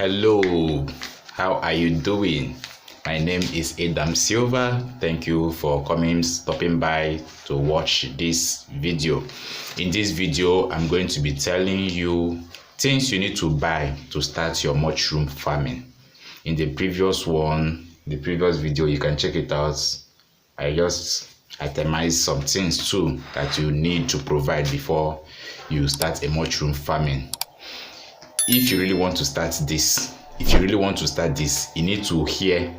Hello, how are you doing? My name is Adam Silva. Thank you for stopping by to watch this video. In this video, I'm going to be telling you things you need to buy to start your mushroom farming. In the previous video, you can check it out. I just itemized some things too that you need to provide before you start a mushroom farming. If you really want to start this, you need to hear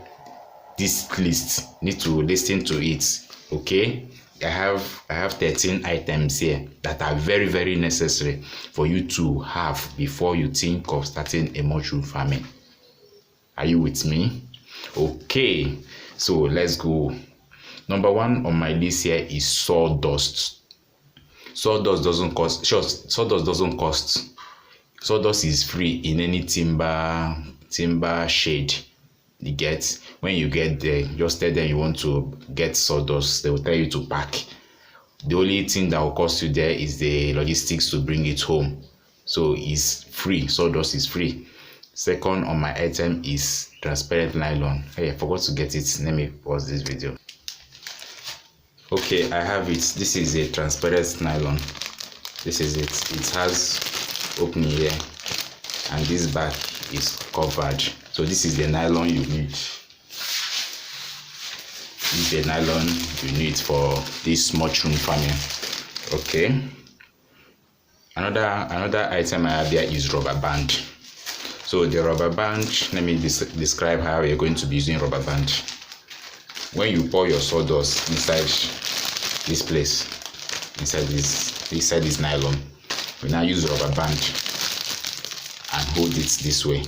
this list. You need to listen to it. Okay, I have 13 items here that are very, very necessary for you to have before you think of starting a mushroom farming. Are you with me? Okay, so let's go. Number one on my list here is sawdust. Sawdust doesn't cost. Sawdust is free in any timber shade. You get, when you get there, just tell them you want to get sawdust. They will tell you to pack. The only thing that will cost you there is the logistics to bring it home. So it's free. Sawdust is free. Second on my item is transparent nylon. Hey, I forgot to get it. Let me pause this video. Okay, I have it. This is a transparent nylon. This is it. It has opening here, and this back is covered. So this is the nylon you need. This is the nylon you need for this mushroom farming. Okay. Another item I have here is rubber band. So the rubber band, let me describe how you're going to be using rubber band. When you pour your sawdust inside this place, inside this nylon, we now use rubber band and hold it this way.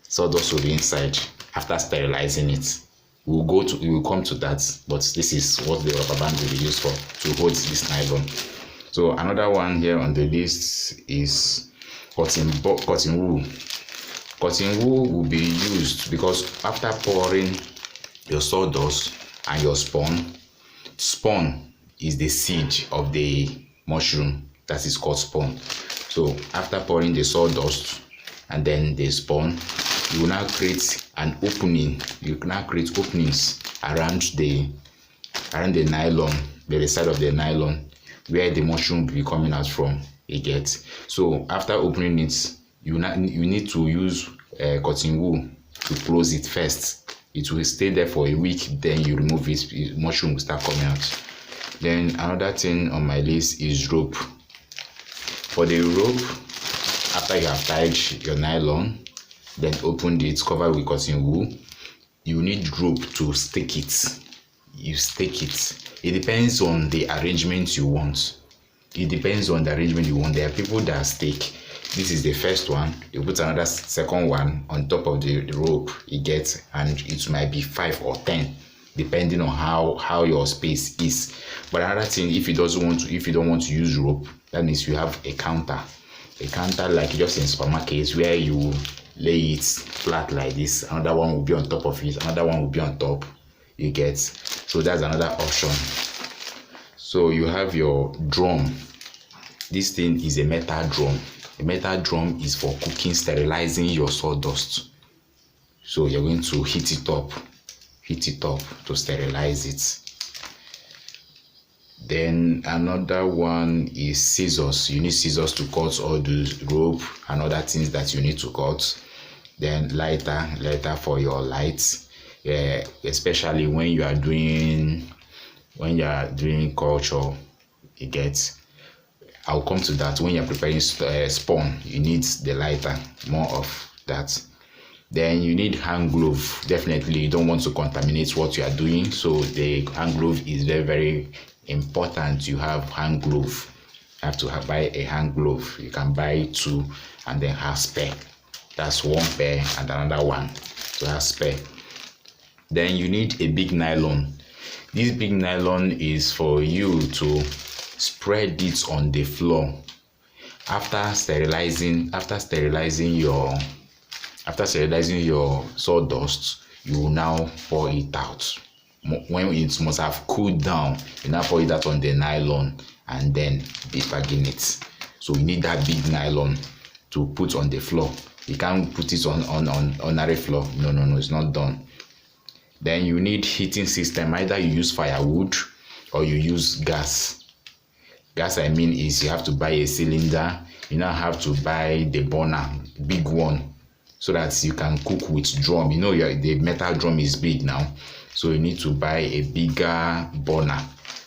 Sawdust will be inside. After sterilizing it, we will come to that, but this is what the rubber band will be used for, to hold this nylon. So another one here on the list is cotton wool. Cotton wool will be used because after pouring your sawdust and your spawn is the seed of the mushroom. That is called spawn. So after pouring the sawdust and then the spawn, you will now create an opening. You can now create openings around the nylon, the side of the nylon, where the mushroom will be coming out from. You get. So after opening it, you need to use cotton wool to close it first. It will stay there for a week. Then you remove it. Mushroom will start coming out. Then another thing on my list is rope. For the rope, after you have tied your nylon, then opened it, covered with cotton wool, you need rope to stick it. You stick it. It depends on the arrangement you want. There are people that stick. This is the first one. You put another second one on top of the rope. You get, and it might be 5 or 10, depending on how your space is. But another thing, if you don't want to use rope, that means you have a counter like just in supermarkets, where you lay it flat like this. Another one will be on top of it. Another one will be on top. You get. So that's another option. So you have your drum. This thing is a metal drum. A metal drum is for cooking, sterilizing your sawdust. So you're going to heat it up to sterilize it. Then another one is scissors. You need scissors to cut all the rope and other things that you need to cut. Then lighter for your lights, especially when you are doing culture. You get. I'll come to that. When you're preparing spawn, you need the lighter, more of that. Then you need hand glove. Definitely, you don't want to contaminate what you are doing, so the hand glove is very, very important. You have hand glove. You have to buy a hand glove. You can buy 2 and then have spare. That's 1 pair and another one to have spare. Then you need a big nylon. This big nylon is for you to spread it on the floor. After sterilizing your sawdust, you will now pour it out. When it must have cooled down, you now pour it out on the nylon and then be bagging it. So you need that big nylon to put on the floor. You can't put it on ordinary floor. No, it's not done. Then you need heating system. Either you use firewood or you use gas. Gas, I mean, is you have to buy a cylinder. You now have to buy the burner, big one, so that you can cook with drum. You know, the metal drum is big now, so you need to buy a bigger burner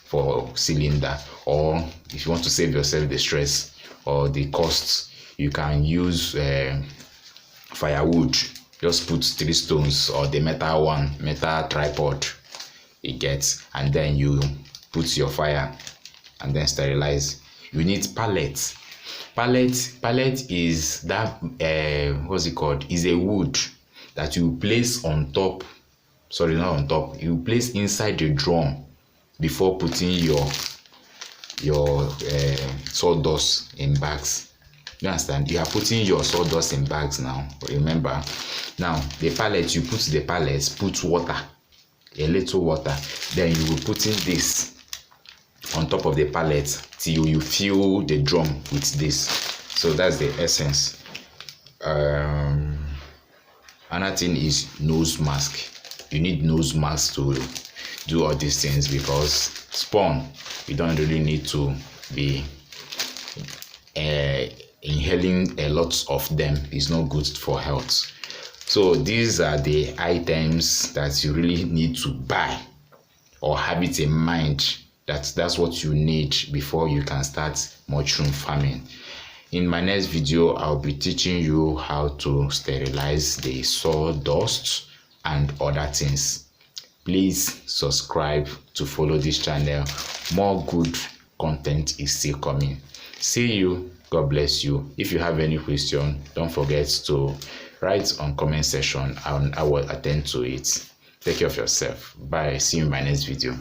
for cylinder. Or if you want to save yourself the stress or the costs, you can use firewood. Just put 3 stones or the metal tripod it gets, and then you put your fire and then sterilize. You need pallets. Pallet is that what's it called? Is a wood that you place on top. Sorry, not on top. You place inside the drum before putting your sawdust in bags. You understand? You are putting your sawdust in bags now. Remember, now the pallet, you put the pallets, put water, a little water. Then you will put in this on top of the pallet till you fill the drum with this. So that's the essence. Another thing is nose mask. You need nose mask to do all these things, because spawn, you don't really need to be inhaling a lot of them. It's not good for health. So these are the items that you really need to buy or have it in mind. That's what you need before you can start mushroom farming. In my next video, I'll be teaching you how to sterilize the sawdust and other things. Please subscribe to follow this channel. More good content is still coming. See you. God bless you. If you have any question, don't forget to write on comment section and I will attend to it. Take care of yourself. Bye. See you in my next video.